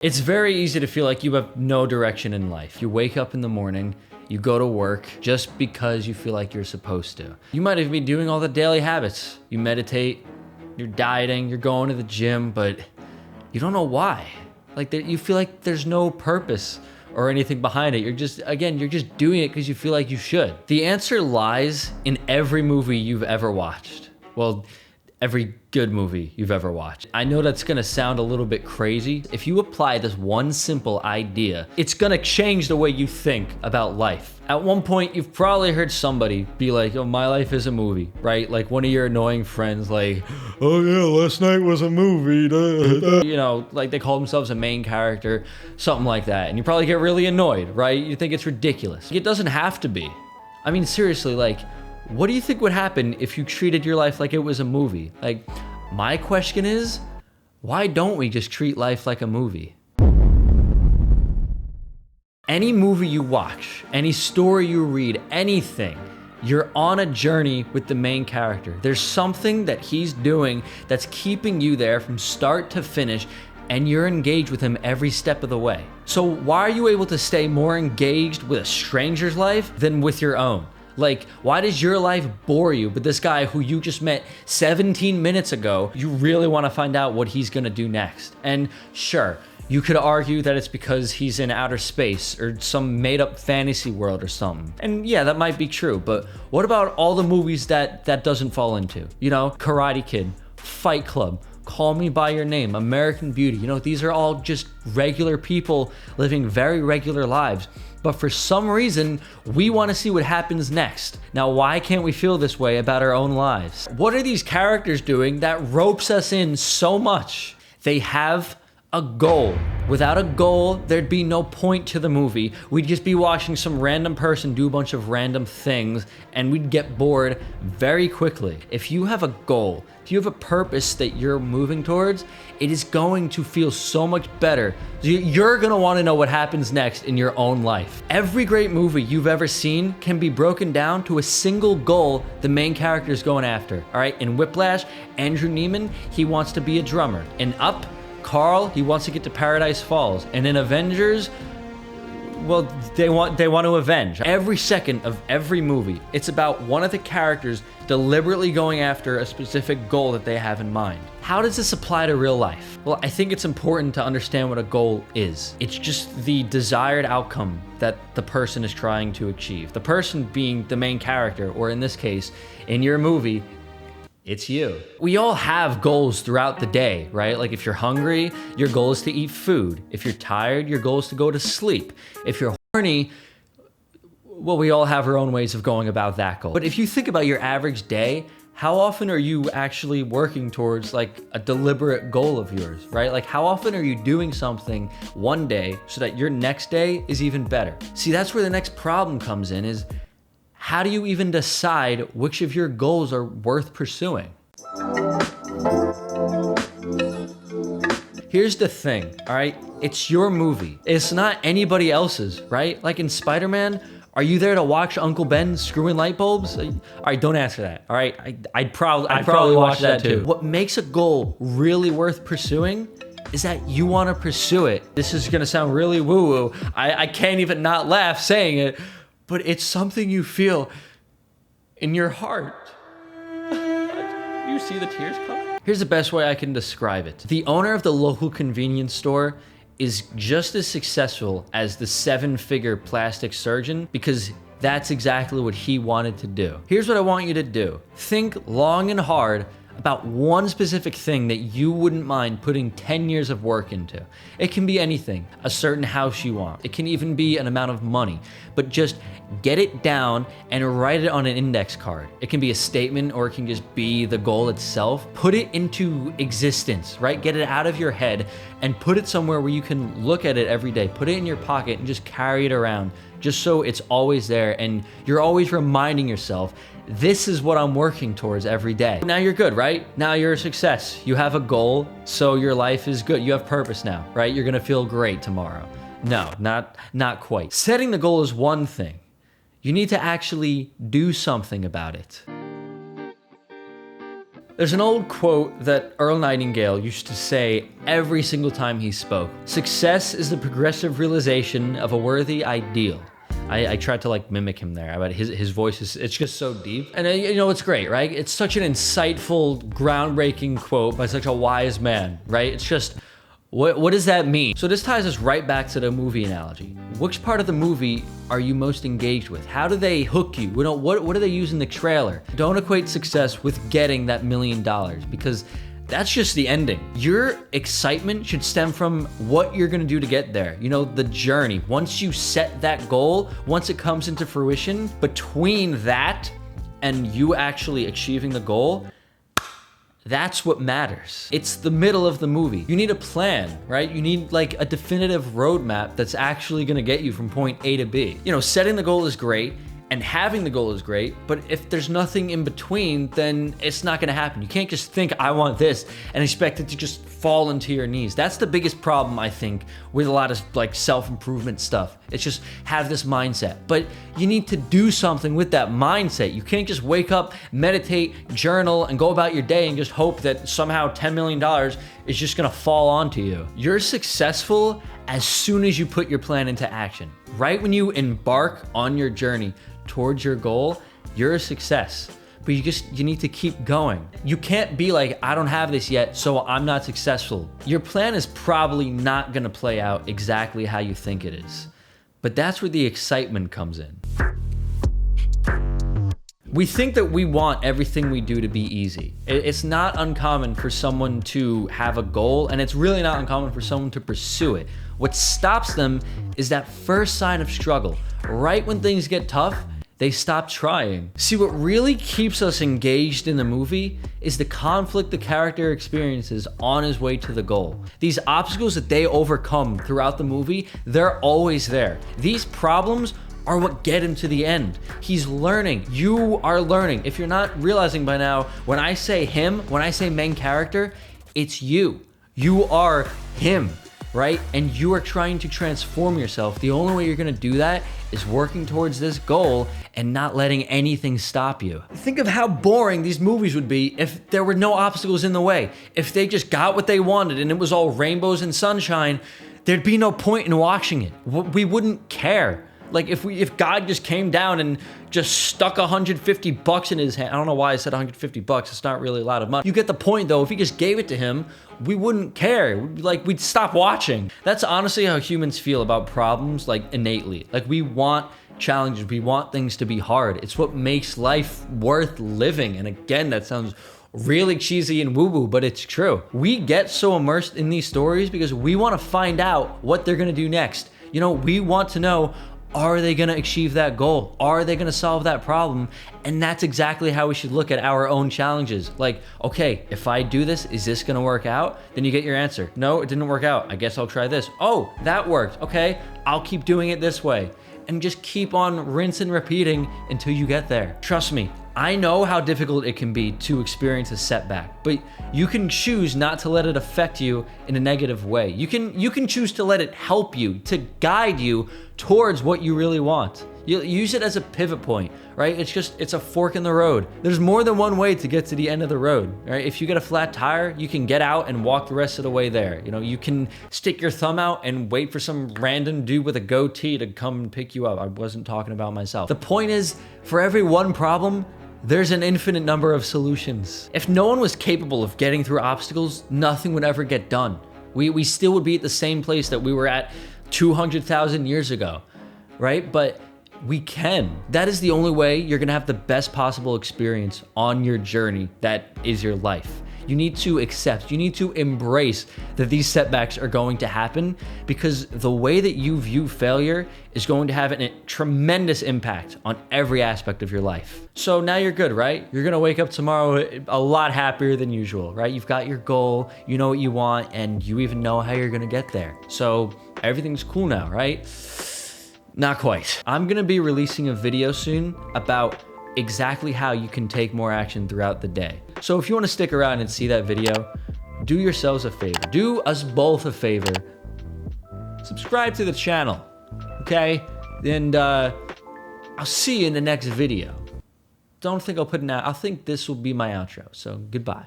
It's very easy to feel like you have no direction in life. You wake up in the morning, you go to work just because you feel like you're supposed to. You might even be doing all the daily habits. You meditate, you're dieting, you're going to the gym, but you don't know why. You feel like there's no purpose or anything behind it. You're just doing it because you feel like you should. The answer lies in every movie you've ever watched. Well, every good movie you've ever watched. I know that's gonna sound a little bit crazy. If you apply this one simple idea, it's gonna change the way you think about life. At one point, you've probably heard somebody be like, oh, my life is a movie, right? Like one of your annoying friends, like, oh yeah, last night was a movie. You know, like they call themselves a main character, something like that. And you probably get really annoyed, right? You think it's ridiculous. It doesn't have to be. I mean, seriously, like, what do you think would happen if you treated your life like it was a movie? Like, my question is, why don't we just treat life like a movie? Any movie you watch, any story you read, anything, you're on a journey with the main character. There's something that he's doing that's keeping you there from start to finish, and you're engaged with him every step of the way. So why are you able to stay more engaged with a stranger's life than with your own? Like, why does your life bore you, but this guy who you just met 17 minutes ago, you really want to find out what he's gonna do next? And sure, you could argue that it's because he's in outer space or some made-up fantasy world or something. And yeah, that might be true, but what about all the movies that doesn't fall into? You know, Karate Kid, Fight Club, Call Me By Your Name, American Beauty. You know, these are all just regular people living very regular lives. But for some reason, we want to see what happens next. Now, why can't we feel this way about our own lives? What are these characters doing that ropes us in so much? They have a goal. Without a goal, there'd be no point to the movie. We'd just be watching some random person do a bunch of random things, and we'd get bored very quickly. If you have a goal, if you have a purpose that you're moving towards, it is going to feel so much better. You're gonna wanna know what happens next in your own life. Every great movie you've ever seen can be broken down to a single goal the main character is going after. All right, in Whiplash, Andrew Neiman, he wants to be a drummer. In Up, Carl, he wants to get to Paradise Falls. And in Avengers, well, they want to avenge. Every second of every movie, it's about one of the characters deliberately going after a specific goal that they have in mind. How does this apply to real life? Well, I think it's important to understand what a goal is. It's just the desired outcome that the person is trying to achieve. The person being the main character, or in this case, in your movie, it's you. We all have goals throughout the day, right? Like if you're hungry, your goal is to eat food. If you're tired, your goal is to go to sleep. If you're horny, well, we all have our own ways of going about that goal. But if you think about your average day, how often are you actually working towards like a deliberate goal of yours, right? Like how often are you doing something one day so that your next day is even better? See, that's where the next problem comes in is, how do you even decide which of your goals are worth pursuing? Here's the thing, all right? It's your movie. It's not anybody else's, right? Like in Spider-Man, are you there to watch Uncle Ben screwing light bulbs? All right, don't answer that, all right? I'd probably watch that too. What makes a goal really worth pursuing is that you want to pursue it. This is gonna sound really woo-woo. I can't even not laugh saying it, but it's something you feel in your heart. You see the tears coming? Here's the best way I can describe it. The owner of the local convenience store is just as successful as the 7-figure plastic surgeon because that's exactly what he wanted to do. Here's what I want you to do. Think long and hard about one specific thing that you wouldn't mind putting 10 years of work into. It can be anything, a certain house you want. It can even be an amount of money, but just get it down and write it on an index card. It can be a statement or it can just be the goal itself. Put it into existence, right? Get it out of your head and put it somewhere where you can look at it every day. Put it in your pocket and just carry it around just so it's always there and you're always reminding yourself, this is what I'm working towards every day. Now you're good, right? Now you're a success. You have a goal, so your life is good. You have purpose now, right? You're gonna feel great tomorrow. No, not quite. Setting the goal is one thing. You need to actually do something about it. There's an old quote that Earl Nightingale used to say every single time he spoke. Success is the progressive realization of a worthy ideal. I tried to like mimic him there, but his voice is, it's just so deep. And you know, it's great, right? It's such an insightful, groundbreaking quote by such a wise man, right? It's just, what does that mean? So this ties us right back to the movie analogy. Which part of the movie are you most engaged with? How do they hook you? What do they use in the trailer? Don't equate success with getting that $1 million, because that's just the ending. Your excitement should stem from what you're gonna do to get there. You know, the journey. Once you set that goal, once it comes into fruition, between that and you actually achieving the goal, that's what matters. It's the middle of the movie. You need a plan, right? You need like a definitive roadmap that's actually gonna get you from point A to B. You know, setting the goal is great and having the goal is great, but if there's nothing in between, then it's not gonna happen. You can't just think, I want this, and expect it to just fall into your knees. That's the biggest problem, I think, with a lot of like self-improvement stuff. It's just have this mindset. But you need to do something with that mindset. You can't just wake up, meditate, journal, and go about your day and just hope that somehow $10 million is just gonna fall onto you. You're successful as soon as you put your plan into action. Right when you embark on your journey towards your goal, you're a success. But you need to keep going. You can't be like, I don't have this yet, so I'm not successful. Your plan is probably not gonna play out exactly how you think it is. But that's where the excitement comes in. We think that we want everything we do to be easy. It's not uncommon for someone to have a goal, and it's really not uncommon for someone to pursue it. What stops them is that first sign of struggle. Right when things get tough, they stop trying. See, what really keeps us engaged in the movie is the conflict the character experiences on his way to the goal. These obstacles that they overcome throughout the movie, they're always there. These problems are what get him to the end. He's learning. You are learning. If you're not realizing by now, when I say him, when I say main character, it's you. You are him, right? And you are trying to transform yourself. The only way you're gonna do that is working towards this goal and not letting anything stop you. Think of how boring these movies would be if there were no obstacles in the way. If they just got what they wanted and it was all rainbows and sunshine, there'd be no point in watching it. We wouldn't care. Like if God just came down and just stuck $150 in his hand. I don't know why I said $150. It's not really a lot of money. You get the point though. If he just gave it to him, we wouldn't care. We'd stop watching. That's honestly how humans feel about problems, like innately. Like we want challenges. We want things to be hard. It's what makes life worth living. And again, that sounds really cheesy and woo-woo, but it's true. We get so immersed in these stories because we want to find out what they're gonna do next. You know, we want to know, are they gonna achieve that goal? Are they gonna solve that problem? And that's exactly how we should look at our own challenges. Like, okay, if I do this, is this gonna work out? Then you get your answer. No, it didn't work out. I guess I'll try this. Oh, that worked. Okay, I'll keep doing it this way. And just keep on rinse and repeating until you get there. Trust me, I know how difficult it can be to experience a setback, but you can choose not to let it affect you in a negative way. You can choose to let it help you, to guide you towards what you really want. You use it as a pivot point, right? It's a fork in the road. There's more than one way to get to the end of the road, right? If you get a flat tire, you can get out and walk the rest of the way there. You know, you can stick your thumb out and wait for some random dude with a goatee to come and pick you up. I wasn't talking about myself. The point is, for every one problem, there's an infinite number of solutions. If no one was capable of getting through obstacles, nothing would ever get done. We still would be at the same place that we were at 200,000 years ago, right? But we can. That is the only way you're gonna have the best possible experience on your journey that is your life. You need to accept, you need to embrace that these setbacks are going to happen, because the way that you view failure is going to have a tremendous impact on every aspect of your life. So now you're good, right? You're gonna wake up tomorrow a lot happier than usual, right? You've got your goal, you know what you want, and you even know how you're gonna get there. So everything's cool now, right? Not quite. I'm gonna be releasing a video soon about exactly how you can take more action throughout the day. So if you want to stick around and see that video, do yourselves a favor. Do us both a favor. Subscribe to the channel, okay? And I'll see you in the next video. Don't think I'll put an out. I think this will be my outro, so goodbye.